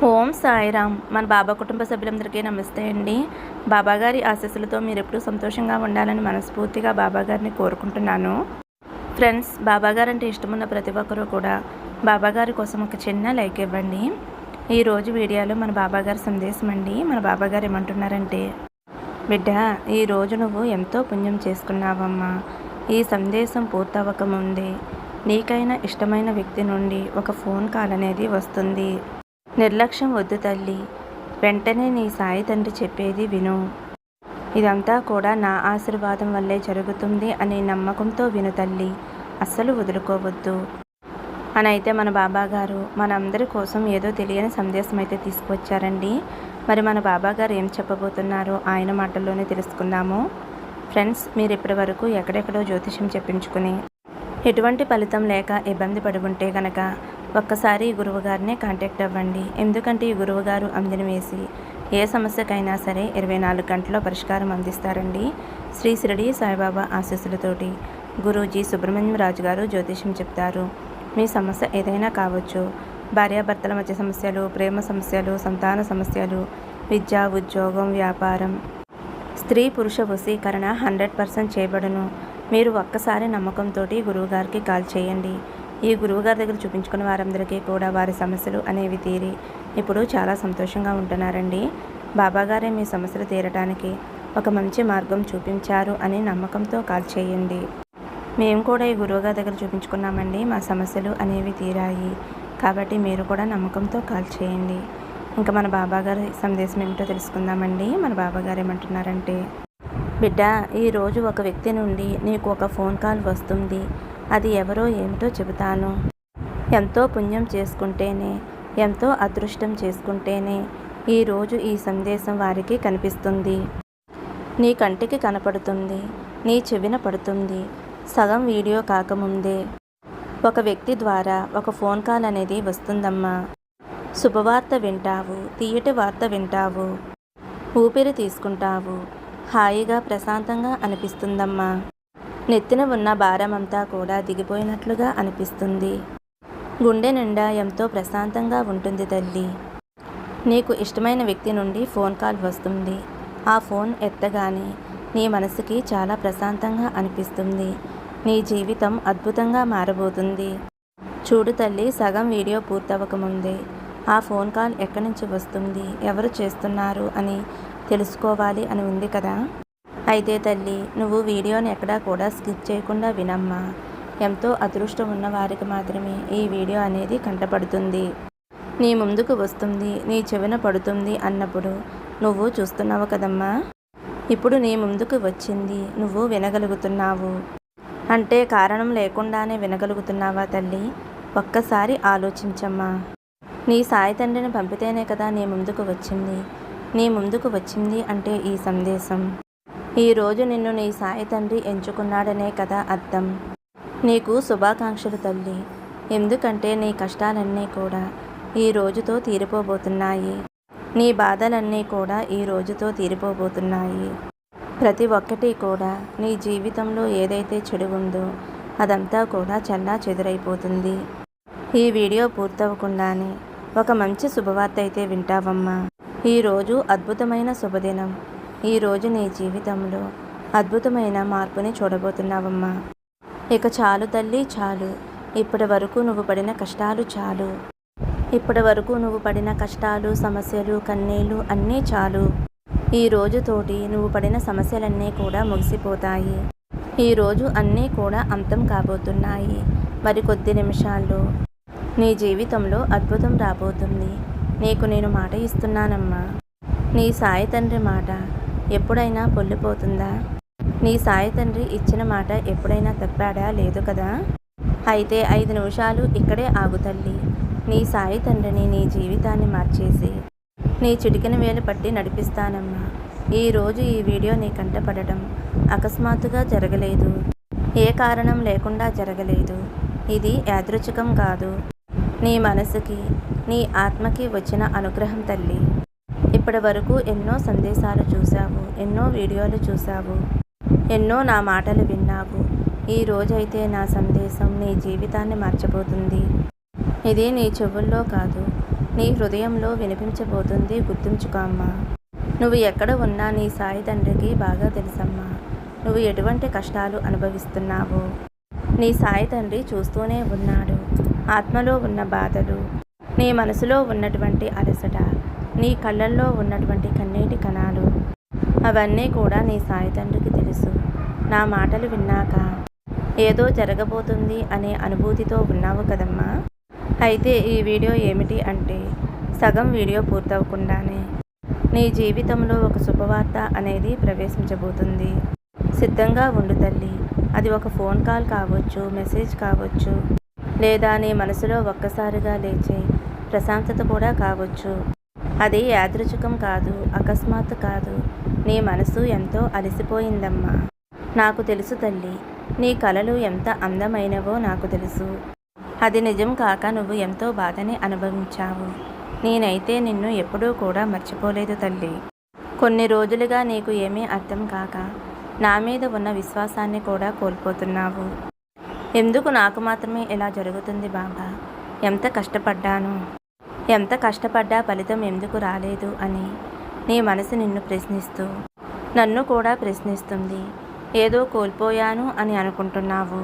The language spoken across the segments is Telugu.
ఓం సాయిరామ్. మన బాబా కుటుంబ సభ్యులందరికీ నమస్తే అండి. బాబాగారి ఆశీస్సులతో మీరు ఎప్పుడూ సంతోషంగా ఉండాలని మనస్ఫూర్తిగా బాబాగారిని కోరుకుంటున్నాను. ఫ్రెండ్స్, బాబాగారు అంటే ఇష్టమున్న ప్రతి ఒక్కరూ కూడా బాబాగారి కోసం ఒక చిన్న లైక్ ఇవ్వండి. ఈరోజు వీడియోలో మన బాబాగారి సందేశం అండి. మన బాబాగారు ఏమంటున్నారంటే, బిడ్డ, ఈరోజు నువ్వు ఎంతో పుణ్యం చేసుకున్నావమ్మా. ఈ సందేశం పూర్తవ్వకముందే నీకైనా ఇష్టమైన వ్యక్తి నుండి ఒక ఫోన్ కాల్ అనేది వస్తుంది. నిర్లక్ష్యం వద్దు తల్లి. వెంటనే నీ సాయి తండ్రి చెప్పేది విను. ఇదంతా కూడా నా ఆశీర్వాదం వల్లే జరుగుతుంది అనే నమ్మకంతో విను తల్లి. అస్సలు వదులుకోవద్దు అని అయితే మన బాబాగారు మనందరి కోసం ఏదో తెలియని సందేశం అయితే తీసుకువచ్చారండి. మరి మన బాబాగారు ఏం చెప్పబోతున్నారో ఆయన మాటల్లోనే తెలుసుకుందాము. ఫ్రెండ్స్, మీరు ఇప్పటి వరకు ఎక్కడెక్కడో జ్యోతిష్యం చెప్పించుకుని ఎటువంటి ఫలితం లేక ఇబ్బంది పడి ఉంటే గనక ఒక్కసారి ఈ గురువుగారినే కాంటాక్ట్ అవ్వండి. ఎందుకంటే ఈ గురువుగారు అందిన వేసి ఏ సమస్యకైనా సరే 24 గంటల్లో పరిష్కారం అందిస్తారండి. శ్రీ షిరిడి సాయిబాబా ఆశీస్సులతోటి గురూజీ సుబ్రహ్మణ్యం రాజు గారు జ్యోతిష్యం చెప్తారు. మీ సమస్య ఏదైనా కావచ్చు. భార్యాభర్తల మధ్య సమస్యలు, ప్రేమ సమస్యలు, సంతాన సమస్యలు, విద్య, ఉద్యోగం, వ్యాపారం, స్త్రీ పురుష వశీకరణ 100% చేయబడును. మీరు ఒక్కసారి నమ్మకంతో గురువుగారికి కాల్ చేయండి. ఈ గురువుగారి దగ్గర చూపించుకున్న వారందరికీ కూడా వారి సమస్యలు అనేవి తీరి ఇప్పుడు చాలా సంతోషంగా ఉంటున్నారండి. బాబాగారే మీ సమస్యలు తీరడానికి ఒక మంచి మార్గం చూపించారు అని నమ్మకంతో కాల్ చేయండి. మేము కూడా ఈ గురువుగారి దగ్గర చూపించుకున్నామండి, మా సమస్యలు అనేవి తీరాయి. కాబట్టి మీరు కూడా నమ్మకంతో కాల్ చేయండి. ఇంకా మన బాబాగారి సందేశం ఏమిటో తెలుసుకుందామండి. మన బాబాగారు ఏమంటున్నారంటే, బిడ్డ, ఈరోజు ఒక వ్యక్తి నుండి నీకు ఒక ఫోన్ కాల్ వస్తుంది. అది ఎవరో ఏమిటో చెబుతాను. ఎంతో పుణ్యం చేసుకుంటేనే, ఎంతో అదృష్టం చేసుకుంటేనే ఈరోజు ఈ సందేశం వారికి కనిపిస్తుంది. నీ కంటికి కనపడుతుంది, నీ చెవిన పడుతుంది. సగం వీడియో కాకముందే ఒక వ్యక్తి ద్వారా ఒక ఫోన్ కాల్ అనేది వస్తుందమ్మా. శుభవార్త వింటావు, తీయటి వార్త వింటావు, ఊపిరి తీసుకుంటావు. హాయిగా ప్రశాంతంగా అనిపిస్తుందమ్మా. నెత్తిన ఉన్న భారమంతా కూడా దిగిపోయినట్లుగా అనిపిస్తుంది. గుండె నిండా ఎంతో ప్రశాంతంగా ఉంటుంది తల్లి. నీకు ఇష్టమైన వ్యక్తి నుండి ఫోన్ కాల్ వస్తుంది. ఆ ఫోన్ ఎత్తగానే నీ మనసుకి చాలా ప్రశాంతంగా అనిపిస్తుంది. నీ జీవితం అద్భుతంగా మారబోతుంది. చూడు తల్లి, సగం వీడియో పూర్తవ్వకముందే ఆ ఫోన్ కాల్ ఎక్కడి నుంచి వస్తుంది, ఎవరు చేస్తున్నారు అని తెలుసుకోవాలి అని ఉంది కదా. అయితే తల్లి, నువ్వు వీడియోని ఎక్కడా కూడా స్కిప్ చేయకుండా వినమ్మా. ఎంతో అదృష్టం ఉన్న వారికి మాత్రమే ఈ వీడియో అనేది కంటపడుతుంది. నీ ముందుకు వస్తుంది, నీ చెవిన పడుతుంది అన్నప్పుడు నువ్వు చూస్తున్నావు కదమ్మా. ఇప్పుడు నీ ముందుకు వచ్చింది, నువ్వు వినగలుగుతున్నావు అంటే కారణం లేకుండానే వినగలుగుతున్నావా తల్లి? ఒక్కసారి ఆలోచించమ్మా. నీ సాయి తండ్రిని పంపితేనే కదా నీ ముందుకు వచ్చింది. నీ ముందుకు వచ్చింది అంటే ఈ సందేశం ఈరోజు నిన్ను నీ సాయి తండ్రి ఎంచుకున్నాడనే కదా అర్థం. నీకు శుభాకాంక్షలు తల్లి. ఎందుకంటే నీ కష్టాలన్నీ కూడా ఈ రోజుతో తీరిపోబోతున్నాయి. నీ బాధలన్నీ కూడా ఈ రోజుతో తీరిపోబోతున్నాయి. ప్రతి ఒక్కటి కూడా నీ జీవితంలో ఏదైతే చెడు ఉందో అదంతా కూడా చల్లా చెదురైపోతుంది. ఈ వీడియో పూర్తవకుండానే ఒక మంచి శుభవార్త అయితే వింటావమ్మా. ఈరోజు అద్భుతమైన శుభదినం. ఈరోజు నీ జీవితంలో అద్భుతమైన మార్పుని చూడబోతున్నావమ్మా. ఇక చాలు తల్లి, చాలు. ఇప్పటి వరకు నువ్వు పడిన కష్టాలు చాలు. ఇప్పటి వరకు నువ్వు పడిన కష్టాలు, సమస్యలు, కన్నీళ్ళు అన్నీ చాలు. ఈ రోజుతోటి నువ్వు పడిన సమస్యలన్నీ కూడా ముగిసిపోతాయి. ఈరోజు అన్నీ కూడా అంతం కాబోతున్నాయి. మరికొద్ది నిమిషాల్లో నీ జీవితంలో అద్భుతం రాబోతుంది. నీకు నేను మాట ఇస్తున్నానమ్మా. నీ సాయి తండ్రి మాట ఎప్పుడైనా పొల్లిపోతుందా? నీ సాయి తండ్రి ఇచ్చిన మాట ఎప్పుడైనా తప్పాడా? లేదు కదా. అయితే 5 నిమిషాలు ఇక్కడే ఆగు తల్లి. నీ సాయి తండ్రిని నీ జీవితాన్ని మార్చేసి నీ చిటికెన వేలు పట్టి నడిపిస్తానమ్మా. ఈరోజు ఈ వీడియో నీ కంట పడటం అకస్మాత్తుగా జరగలేదు. ఏ కారణం లేకుండా జరగలేదు. ఇది యాదృచ్ఛికం కాదు. నీ మనసుకి, నీ ఆత్మకి వచ్చిన అనుగ్రహం తల్లి. ఇప్పటి వరకు ఎన్నో సందేశాలు చూసావు, ఎన్నో వీడియోలు చూసావు, ఎన్నో నా మాటలు విన్నావు. ఈ రోజైతే నా సందేశం నీ జీవితాన్ని మార్చబోతుంది. ఇది నీ చెవుల్లో కాదు, నీ హృదయంలో వినిపించబోతుంది. గుర్తుంచుకో అమ్మా. నువ్వు ఎక్కడ ఉన్నా నీ సాయి తండ్రికి బాగా తెలుసమ్మా. నువ్వు ఎటువంటి కష్టాలు అనుభవిస్తున్నావో నీ సాయి తండ్రి చూస్తూనే ఉన్నాడు. ఆత్మలో ఉన్న బాధలు, నీ మనసులో ఉన్నటువంటి అలసట, నీ కళ్ళల్లో ఉన్నటువంటి కన్నీటి కణాలు అవన్నీ కూడా నీ సాయి తండ్రికి తెలుసు. నా మాటలు విన్నాక ఏదో జరగబోతుంది అనే అనుభూతితో ఉన్నావు కదమ్మా. అయితే ఈ వీడియో ఏమిటి అంటే, సగం వీడియో పూర్తవకుండానే నీ జీవితంలో ఒక శుభవార్త అనేది ప్రవేశించబోతుంది. సిద్ధంగా ఉండు తల్లి. అది ఒక ఫోన్ కాల్ కావచ్చు, మెసేజ్ కావచ్చు, లేదా నీ మనసులో ఒక్కసారిగా లేచే ప్రశాంతత కూడా కావచ్చు. అది యాదృచ్ఛికం కాదు, అకస్మాత్తు కాదు. నీ మనసు ఎంతో అలసిపోయిందమ్మా. నాకు తెలుసు తల్లి. నీ కలలు ఎంత అందమైనవో నాకు తెలుసు. అది నిజం కాక నువ్వు ఎంతో బాధని అనుభవించావు. నేనైతే నిన్ను ఎప్పుడూ కూడా మర్చిపోలేదు తల్లి. కొన్ని రోజులుగా నీకు ఏమీ అర్థం కాక నా మీద ఉన్న విశ్వాసాన్ని కూడా కోల్పోతున్నావు. ఎందుకు నాకు మాత్రమే ఇలా జరుగుతుంది బాబా? ఎంత కష్టపడ్డాను, ఎంత కష్టపడ్డా ఫలితం ఎందుకు రాలేదు అని నీ మనసు నిన్ను ప్రశ్నిస్తూ నన్ను కూడా ప్రశ్నిస్తుంది. ఏదో కోల్పోయాను అని అనుకుంటున్నావు.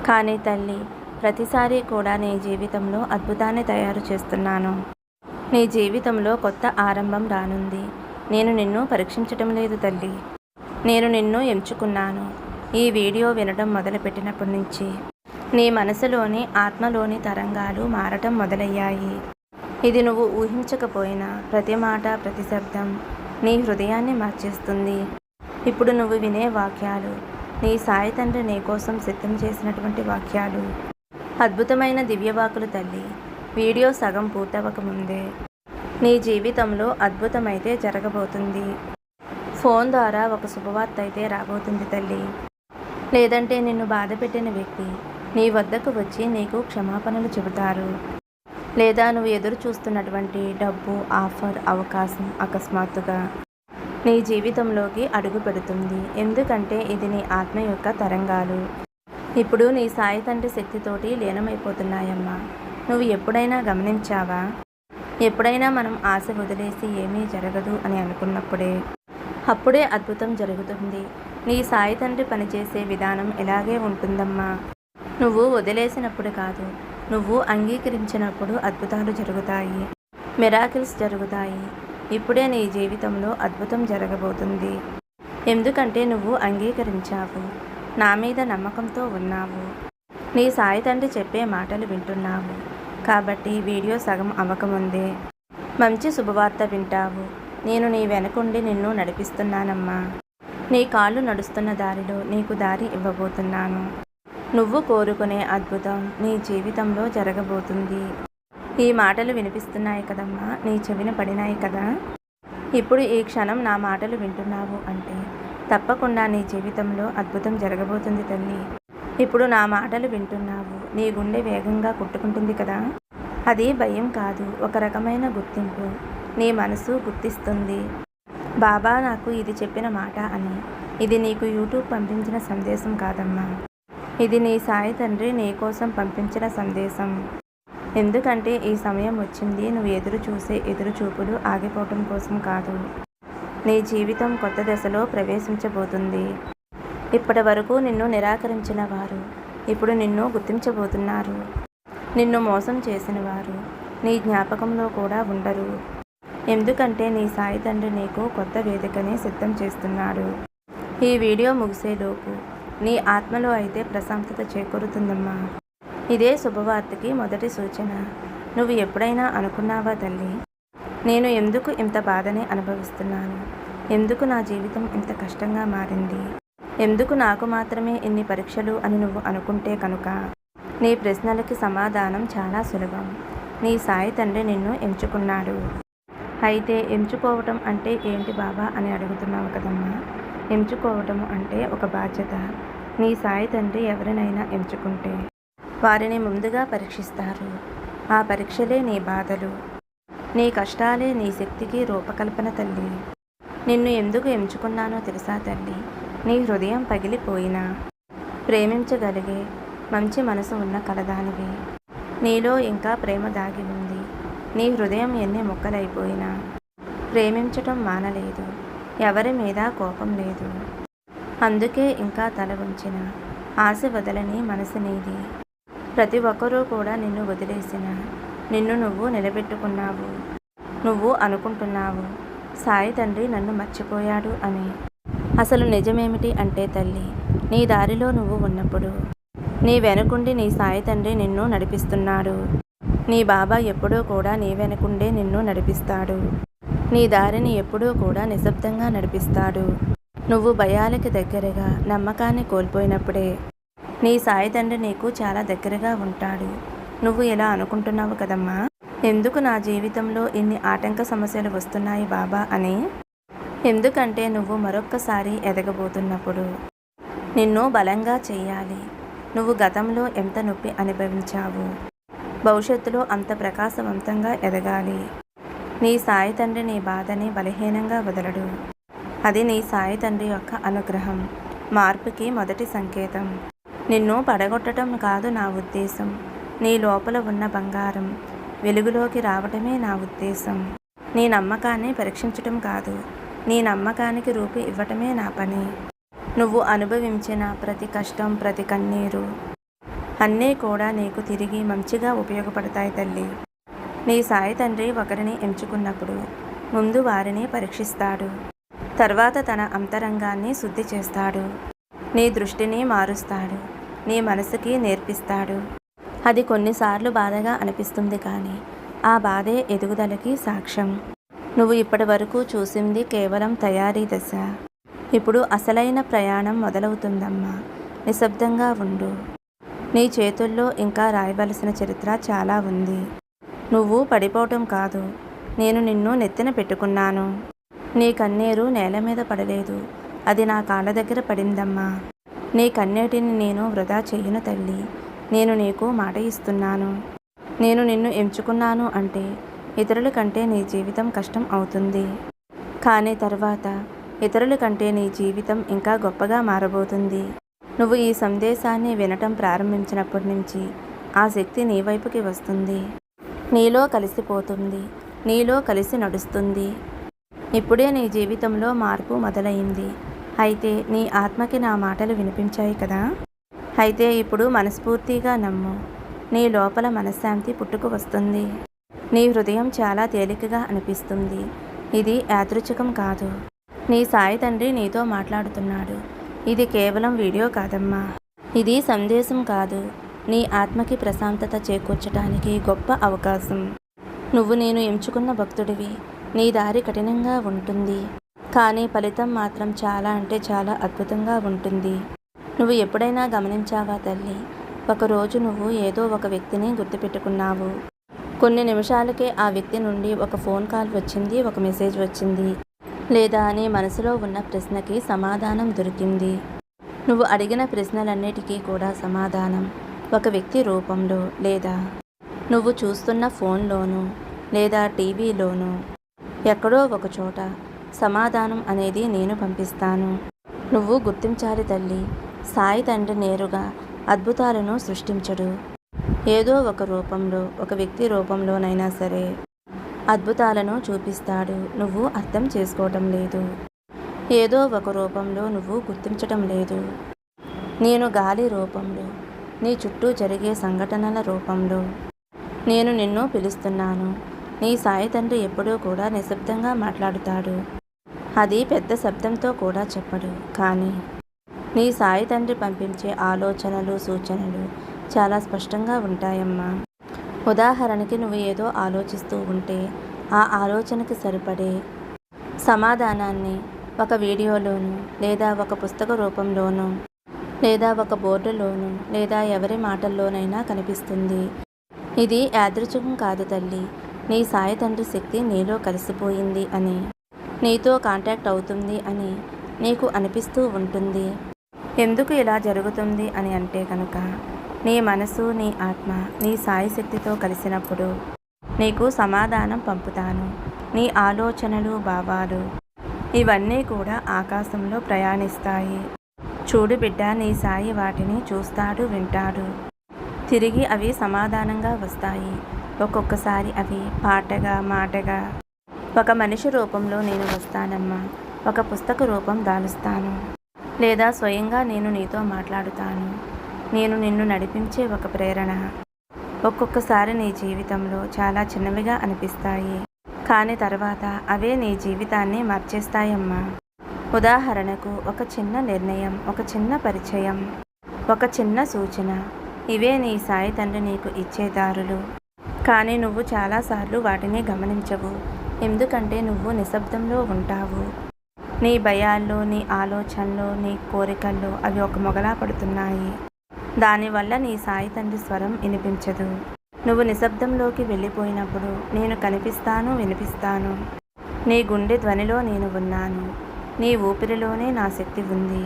కానీ తల్లి, ప్రతిసారి కూడా నీ జీవితంలో అద్భుతాన్ని తయారు చేస్తున్నాను. నీ జీవితంలో కొత్త ఆరంభం రానుంది. నేను నిన్ను పరీక్షించటం లేదు తల్లి. నేను నిన్ను ఎంచుకున్నాను. ఈ వీడియో వినడం మొదలుపెట్టినప్పటి నుంచి నీ మనసులోని, ఆత్మలోని తరంగాలు మారటం మొదలయ్యాయి. ఇది నువ్వు ఊహించకపోయినా ప్రతి మాట, ప్రతి శబ్దం నీ హృదయాన్ని మార్చేస్తుంది. ఇప్పుడు నువ్వు వినే వాక్యాలు నీ సాయి తండ్రి నీ కోసం సిద్ధం చేసినటువంటి వాక్యాలు. అద్భుతమైన దివ్యవాకులు తల్లి. వీడియో సగం పూర్తవకముందే నీ జీవితంలో అద్భుతమైతే జరగబోతుంది. ఫోన్ ద్వారా ఒక శుభవార్త అయితే రాబోతుంది తల్లి. లేదంటే నిన్ను బాధ పెట్టిన వ్యక్తి నీ వద్దకు వచ్చి నీకు క్షమాపణలు చెబుతారు. లేదా నువ్వు ఎదురు చూస్తున్నటువంటి డబ్బు, ఆఫర్, అవకాశం అకస్మాత్తుగా నీ జీవితంలోకి అడుగు పెడుతుంది. ఎందుకంటే ఇది నీ ఆత్మ యొక్క తరంగాలు ఇప్పుడు నీ సాయి తండ్రి శక్తితోటి లీనమైపోతున్నాయమ్మా. నువ్వు ఎప్పుడైనా గమనించావా? ఎప్పుడైనా మనం ఆశ వదిలేసి ఏమీ జరగదు అని అనుకున్నప్పుడే అప్పుడే అద్భుతం జరుగుతుంది. నీ సాయి తండ్రి పనిచేసే విధానం ఇలాగే ఉంటుందమ్మా. నువ్వు వదిలేసినప్పుడు కాదు, నువ్వు అంగీకరించినప్పుడు అద్భుతాలు జరుగుతాయి, మిరాకిల్స్ జరుగుతాయి. ఇప్పుడే నీ జీవితంలో అద్భుతం జరగబోతుంది. ఎందుకంటే నువ్వు అంగీకరించావు, నా మీద నమ్మకంతో ఉన్నావు, నీ సాయి తండ్రి చెప్పే మాటలు వింటున్నావు. కాబట్టి వీడియో సగం అవ్వకముందే మంచి శుభవార్త వింటావు. నేను నీ వెనకుండి నిన్ను నడిపిస్తున్నానమ్మా. నీ కాళ్ళు నడుస్తున్న దారిలో నీకు దారి ఇవ్వబోతున్నాను. నువ్వు కోరుకునే అద్భుతం నీ జీవితంలో జరగబోతుంది. ఈ మాటలు వినిపిస్తున్నాయి కదమ్మా, నీ చెవిన పడినాయి కదా. ఇప్పుడు ఈ క్షణం నా మాటలు వింటున్నావు అంటే తప్పకుండా నీ జీవితంలో అద్భుతం జరగబోతుంది తల్లి. ఇప్పుడు నా మాటలు వింటున్నావు, నీ గుండె వేగంగా కొట్టుకుంటుంది కదా. అది భయం కాదు, ఒక రకమైన గుర్తింపు. నీ మనసు గుర్తిస్తుంది, బాబా నాకు ఇది చెప్పిన మాట అని. ఇది నీకు యూట్యూబ్ పంపించిన సందేశం కాదమ్మా. ఇది నీ సాయి తండ్రి నీ కోసం పంపించిన సందేశం. ఎందుకంటే ఈ సమయం వచ్చింది నువ్వు ఎదురు చూసే ఎదురు చూపులు ఆగిపోవటం కోసం కాదు. నీ జీవితం కొత్త దశలో ప్రవేశించబోతుంది. ఇప్పటి వరకు నిన్ను నిరాకరించిన వారు ఇప్పుడు నిన్ను గుర్తించబోతున్నారు. నిన్ను మోసం చేసిన వారు నీ జ్ఞాపకంలో కూడా ఉండరు. ఎందుకంటే నీ సాయి తండ్రి నీకు కొత్త వేదికని సిద్ధం చేస్తున్నాడు. ఈ వీడియో ముగిసేలోపు నీ ఆత్మలో అయితే ప్రశాంతత చేకూరుతుందమ్మా. ఇదే శుభవార్తకి మొదటి సూచన. నువ్వు ఎప్పుడైనా అనుకున్నావా తల్లి, నేను ఎందుకు ఇంత బాధని అనుభవిస్తున్నాను? ఎందుకు నా జీవితం ఇంత కష్టంగా మారింది? ఎందుకు నాకు మాత్రమే ఇన్ని పరీక్షలు అని నువ్వు అనుకుంటే కనుక నీ ప్రశ్నలకి సమాధానం చాలా సులభం. నీ సాయి తండ్రి నిన్ను ఎంచుకున్నాడు. అయితే ఎంచుకోవటం అంటే ఏంటి బాబా అని అడుగుతున్నావు కదమ్మా. ఎంచుకోవటము అంటే ఒక బాధ్యత. నీ సాయి తండ్రి ఎవరినైనా ఎంచుకుంటే వారిని ముందుగా పరీక్షిస్తారు. ఆ పరీక్షలే నీ బాధలు, నీ కష్టాలే నీ శక్తికి రూపకల్పన తల్లి. నిన్ను ఎందుకు ఎంచుకున్నానో తెలుసా తల్లి? నీ హృదయం పగిలిపోయినా ప్రేమించగలిగే మంచి మనసు ఉన్న కలదానివి. నీలో ఇంకా ప్రేమ దాగి ఉంది. నీ హృదయం ఎన్ని ముక్కలైపోయినా ప్రేమించటం మానలేదు. ఎవరి మీద కోపం లేదు. అందుకే ఇంకా తల ఉంచిన ఆశ వదలని మనసు నీది. ప్రతి ఒక్కరూ కూడా నిన్ను వదిలేసిన నిన్ను నువ్వు నిలబెట్టుకున్నావు. నువ్వు అనుకుంటున్నావు సాయి తండ్రి నన్ను మర్చిపోయాడు అని. అసలు నిజమేమిటి అంటే తల్లి, నీ దారిలో నువ్వు ఉన్నప్పుడు నీ వెనుకుండి నీ సాయి తండ్రి నిన్ను నడిపిస్తున్నాడు. నీ బాబా ఎప్పుడూ కూడా నీ వెనుకుండే నిన్ను నడిపిస్తాడు. నీ దారిని ఎప్పుడూ కూడా నిశ్శబ్దంగా నడిపిస్తాడు. నువ్వు భయాలకి దగ్గరగా నమ్మకాన్ని కోల్పోయినప్పుడే నీ సాయి తండ్రి నీకు చాలా దగ్గరగా ఉంటాడు. నువ్వు ఇలా అనుకుంటున్నావు కదమ్మా, ఎందుకు నా జీవితంలో ఇన్ని ఆటంక సమస్యలు వస్తున్నాయి బాబా అని. ఎందుకంటే నువ్వు మరొక్కసారి ఎదగబోతున్నప్పుడు నిన్ను బలంగా చెయ్యాలి. నువ్వు గతంలో ఎంత నొప్పి అనుభవించావు, భవిష్యత్తులో అంత ప్రకాశవంతంగా ఎదగాలి. నీ సాయి తండ్రి నీ బాధని బలహీనంగా వదలడు. అది నీ సాయి తండ్రి యొక్క అనుగ్రహం, మార్పుకి మొదటి సంకేతం. నిన్ను పడగొట్టడం కాదు నా ఉద్దేశం. నీ లోపల ఉన్న బంగారం వెలుగులోకి రావటమే నా ఉద్దేశం. నీ నమ్మకాన్ని పరీక్షించటం కాదు, నీ నమ్మకానికి రూపు ఇవ్వటమే నా పని. నువ్వు అనుభవించిన ప్రతి కష్టం, ప్రతి కన్నీరు అన్నీ కూడా నీకు తిరిగి మంచిగా ఉపయోగపడతాయి తల్లి. నీ సాయి తండ్రి ఒకరిని ఎంచుకున్నప్పుడు ముందు వారిని పరీక్షిస్తాడు. తర్వాత తన అంతరంగాన్ని శుద్ధి చేస్తాడు. నీ దృష్టిని మారుస్తాడు. నీ మనసుకి నేర్పిస్తాడు. అది కొన్నిసార్లు బాధగా అనిపిస్తుంది, కానీ ఆ బాధే ఎదుగుదలకి సాక్ష్యం. నువ్వు ఇప్పటి వరకు చూసింది కేవలం తయారీ దశ. ఇప్పుడు అసలైన ప్రయాణం మొదలవుతుందమ్మా. నిశ్శబ్దంగా ఉండు. నీ చేతుల్లో ఇంకా రాయవలసిన చరిత్ర చాలా ఉంది. నువ్వు పడిపోవటం కాదు, నేను నిన్ను నెత్తిన పెట్టుకున్నాను. నీ కన్నీరు నేల మీద పడలేదు, అది నా కాళ్ళ దగ్గర పడిందమ్మా. నీ కన్నీటిని నేను వృధా చెయ్యను తల్లి. నేను నీకు మాట ఇస్తున్నాను. నేను నిన్ను ఎంచుకున్నాను అంటే ఇతరుల కంటే నీ జీవితం కష్టం అవుతుంది, కానీ తర్వాత ఇతరుల కంటే నీ జీవితం ఇంకా గొప్పగా మారబోతుంది. నువ్వు ఈ సందేశాన్ని వినటం ప్రారంభించినప్పటి నుంచి ఆ శక్తి నీ వైపుకి వస్తుంది, నీలో కలిసిపోతుంది, నీలో కలిసి నడుస్తుంది. ఇప్పుడే నీ జీవితంలో మార్పు మొదలైంది. అయితే నీ ఆత్మకి నా మాటలు వినిపించాయి కదా. అయితే ఇప్పుడు మనస్ఫూర్తిగా నమ్ము. నీ లోపల మనశ్శాంతి పుట్టుకు వస్తుంది. నీ హృదయం చాలా తేలికగా అనిపిస్తుంది. ఇది యాదృచ్ఛికం కాదు. నీ సాయి తండ్రి నీతో మాట్లాడుతున్నాడు. ఇది కేవలం వీడియో కాదమ్మా. ఇది సందేశం కాదు. నీ ఆత్మకి ప్రశాంతత చేకూర్చడానికి గొప్ప అవకాశం. నువ్వు నేను ఎంచుకున్న భక్తుడివి. నీ దారి కఠినంగా ఉంటుంది, కానీ ఫలితం మాత్రం చాలా అంటే చాలా అద్భుతంగా ఉంటుంది. నువ్వు ఎప్పుడైనా గమనించావా తల్లి, ఒకరోజు నువ్వు ఏదో ఒక వ్యక్తిని గుర్తుపెట్టుకున్నావు. కొన్ని నిమిషాలకే ఆ వ్యక్తి నుండి ఒక ఫోన్ కాల్ వచ్చింది, ఒక మెసేజ్ వచ్చింది, లేదా నీ మనసులో ఉన్న ప్రశ్నకి సమాధానం దొరికింది. నువ్వు అడిగిన ప్రశ్నలన్నిటికీ కూడా సమాధానం ఒక వ్యక్తి రూపంలో, లేదా నువ్వు చూస్తున్న ఫోన్లోనూ, లేదా టీవీలోనూ ఎక్కడో ఒక చోట సమాధానం అనేది నేను పంపిస్తాను. నువ్వు గుర్తించాలి తల్లి, సాయి తండ్రి నేరుగా అద్భుతాలను సృష్టించడు. ఏదో ఒక రూపంలో, ఒక వ్యక్తి రూపంలోనైనా సరే అద్భుతాలను చూపిస్తాడు. నువ్వు అర్థం చేసుకోవటం లేదు. ఏదో ఒక రూపంలో నువ్వు గుర్తించటం లేదు. నేను గాలి రూపంలో, నీ చుట్టూ జరిగే సంఘటనల రూపంలో నేను నిన్ను పిలుస్తున్నాను. నీ సాయి తండ్రి ఎప్పుడూ కూడా నిశ్శబ్దంగా మాట్లాడుతాడు. అది పెద్ద శబ్దంతో కూడా చెప్పడు, కానీ నీ సాయి తండ్రి పంపించే ఆలోచనలు, సూచనలు చాలా స్పష్టంగా ఉంటాయమ్మా. ఉదాహరణకి నువ్వు ఏదో ఆలోచిస్తూ ఉంటే ఆ ఆలోచనకి సరిపడే సమాధానాన్ని ఒక వీడియోలోనూ, లేదా ఒక పుస్తక రూపంలోనూ, లేదా ఒక బోర్డులోనూ, లేదా ఎవరి మాటల్లోనైనా కనిపిస్తుంది. ఇది యాదృచ్ఛికం కాదు తల్లి. నీ సాయి తండ్రి శక్తి నీలో కలిసిపోయింది అని, నీతో కాంటాక్ట్ అవుతుంది అని నీకు అనిపిస్తూ ఉంటుంది. ఎందుకు ఇలా జరుగుతుంది అని అంటే కనుక, నీ మనసు, నీ ఆత్మ నీ సాయి శక్తితో కలిసినప్పుడు నీకు సమాధానం పంపుతాను. నీ ఆలోచనలు, భావాలు ఇవన్నీ కూడా ఆకాశంలో ప్రయాణిస్తాయి. చూడు బిడ్డ, నీ సాయి వాటిని చూస్తాడు, వింటాడు. తిరిగి అవి సమాధానంగా వస్తాయి. ఒక్కొక్కసారి అవి పాటగా మాటగా ఒక మనిషి రూపంలో నేను వస్తానమ్మా. ఒక పుస్తక రూపం దాలుస్తాను, లేదా స్వయంగా నేను నీతో మాట్లాడుతాను. నేను నిన్ను నడిపించే ఒక ప్రేరణ. ఒక్కొక్కసారి నీ జీవితంలో చాలా చిన్నవిగా అనిపిస్తాయి, కానీ తర్వాత అవే నీ జీవితాన్ని మార్చేస్తాయమ్మా. ఉదాహరణకు ఒక చిన్న నిర్ణయం, ఒక చిన్న పరిచయం, ఒక చిన్న సూచన. ఇవే నీ సాయి తండ్రి నీకు ఇచ్చే దారులు. కానీ నువ్వు చాలాసార్లు వాటిని గమనించవు. ఎందుకంటే నువ్వు నిశ్శబ్దంలో ఉంటావు. నీ భయాల్లో, నీ ఆలోచనలో, నీ కోరికల్లో అవి ఒక మొగలా పడుతున్నాయి. దానివల్ల నీ సాయి తండ్రి స్వరం వినిపించదు. నువ్వు నిశ్శబ్దంలోకి వెళ్ళిపోయినప్పుడు నేను కనిపిస్తాను, వినిపిస్తాను. నీ గుండె ధ్వనిలో నేను ఉన్నాను. నీ ఊపిరిలోనే నా శక్తి ఉంది.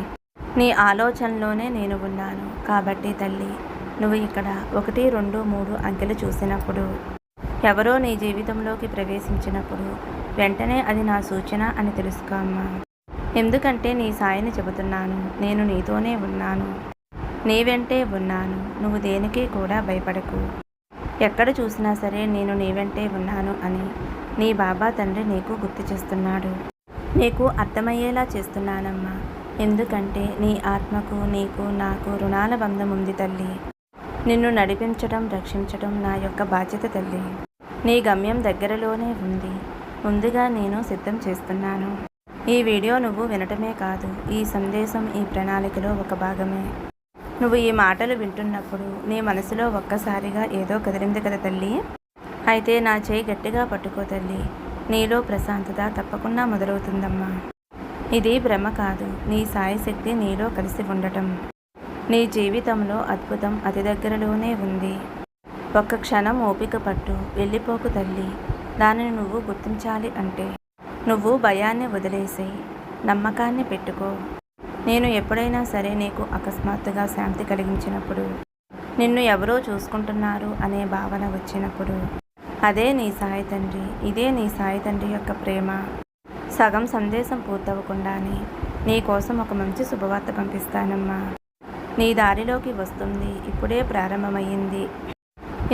నీ ఆలోచనలోనే నేను ఉన్నాను. కాబట్టి తల్లి, నువ్వు ఇక్కడ 1, 2, 3 అంకెలు చూసినప్పుడు, ఎవరో నీ జీవితంలోకి ప్రవేశించినప్పుడు వెంటనే అది నా సూచన అని తెలుసుకో అమ్మా. ఎందుకంటే నీ సాయిని చెబుతున్నాను. నేను నీతోనే ఉన్నాను, నీ వెంటే ఉన్నాను. నువ్వు దేనికి కూడా భయపడకు. ఎక్కడ చూసినా సరే నేను నీ వెంటే ఉన్నాను అని నీ బాబా తండ్రి నీకు గుర్తు చేస్తున్నాడు. నీకు అర్థమయ్యేలా చేస్తున్నానమ్మా. ఎందుకంటే నీ ఆత్మకు, నీకు, నాకు రుణాల బంధం ఉంది తల్లి. నిన్ను నడిపించడం, రక్షించడం నా యొక్క బాధ్యత తల్లి. నీ గమ్యం దగ్గరలోనే ఉంది. ముందుగా నేను సిద్ధం చేస్తున్నాను. ఈ వీడియో నువ్వు వినటమే కాదు, ఈ సందేశం ఈ ప్రణాళికలో ఒక భాగమే. నువ్వు ఈ మాటలు వింటున్నప్పుడు నీ మనసులో ఒక్కసారిగా ఏదో కదిలింది కదా తల్లి. అయితే నా చేయి గట్టిగా పట్టుకో తల్లి. నీలో ప్రశాంతత తప్పకుండా మొదలవుతుందమ్మా. ఇది భ్రమ కాదు, నీ సాయి శక్తి నీలో కలిసి ఉండటం. నీ జీవితంలో అద్భుతం అతి దగ్గరలోనే ఉంది. ఒక్క క్షణం ఓపిక పట్టు, వెళ్ళిపోకు తల్లి. దానిని నువ్వు గుర్తించాలి అంటే నువ్వు భయాన్ని వదిలేసేయి, నమ్మకాన్ని పెట్టుకో. నేను ఎప్పుడైనా సరే నీకు అకస్మాత్తుగా శాంతి కలిగించినప్పుడు, నిన్ను ఎవరో చూసుకుంటున్నారు అనే భావన వచ్చినప్పుడు, అదే నీ సాయి తండ్రి. ఇదే నీ సాయి తండ్రి యొక్క ప్రేమ. సగం సందేశం పూర్తవకుండానే నీ కోసం ఒక మంచి శుభవార్త పంపిస్తానమ్మా. నీ దారిలోకి వస్తుంది, ఇప్పుడే ప్రారంభమయ్యింది.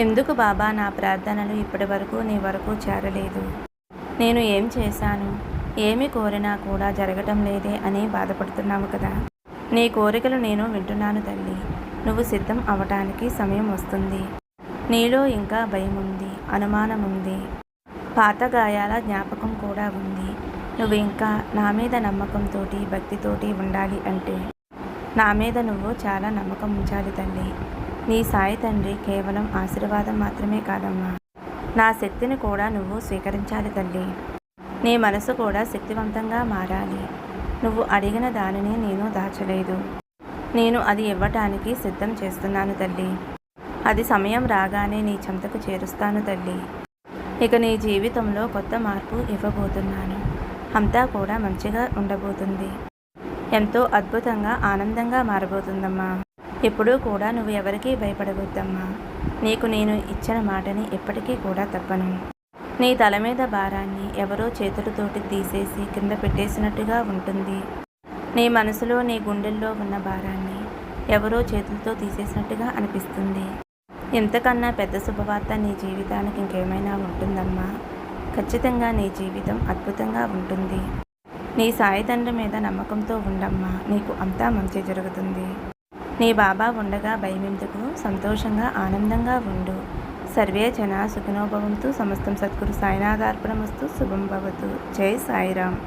ఎందుకు బాబా నా ప్రార్థనలు ఇప్పటి వరకు నీ వరకు చేరలేదు? నేను ఏం చేశాను? ఏమి కోరినా కూడా జరగటం లేదే అని బాధపడుతున్నావు కదా. నీ కోరికలు నేను వింటున్నాను తల్లి. నువ్వు సిద్ధం అవటానికి సమయం వస్తుంది. నీలో ఇంకా భయం ఉంది, అనుమానం ఉంది, పాత గాయాల జ్ఞాపకం కూడా ఉంది. నువ్వు ఇంకా నా మీద నమ్మకంతో, భక్తితోటి ఉండాలి అంటే నా మీద నువ్వు చాలా నమ్మకం ఉంచాలి తల్లి. నీ సాయి తండ్రి కేవలం ఆశీర్వాదం మాత్రమే కాదమ్మా, నా శక్తిని కూడా నువ్వు స్వీకరించాలి తల్లి. నీ మనసు కూడా శక్తివంతంగా మారాలి. నువ్వు అడిగిన దానిని నేను దాచలేదు. నేను అది ఇవ్వటానికి సిద్ధం చేస్తున్నాను తల్లి. అది సమయం రాగానే నీ చెంతకు చేరుస్తాను తల్లి. ఇక నీ జీవితంలో కొత్త మార్పు ఇవ్వబోతున్నాను. అంతా కూడా మంచిగా ఉండబోతుంది. ఎంతో అద్భుతంగా, ఆనందంగా మారబోతుందమ్మా. ఎప్పుడూ కూడా నువ్వు ఎవరికీ భయపడవద్దమ్మా. నీకు నేను ఇచ్చిన మాటని ఎప్పటికీ కూడా తప్పను. నీ తల మీద భారాన్ని ఎవరో చేతులతోటి తీసేసి కింద పెట్టేసినట్టుగా ఉంటుంది. నీ మనసులో, నీ గుండెల్లో ఉన్న భారాన్ని ఎవరో చేతులతో తీసేసినట్టుగా అనిపిస్తుంది. ఇంతకన్నా పెద్ద శుభవార్త నీ జీవితానికి ఇంకేమైనా ఉంటుందమ్మా. ఖచ్చితంగా నీ జీవితం అద్భుతంగా ఉంటుంది. నీ సాయి తండ్రి మీద నమ్మకంతో ఉండమ్మా. నీకు అంతా మంచి జరుగుతుంది. నీ బాబా ఉండగా భయమెందుకు? సంతోషంగా, ఆనందంగా ఉండు. సర్వే జన సుఖినో భవంతు. సమస్తం సద్గురు సాయినాథార్పణమస్తు. శుభం భవతు. జై సాయిరామ్.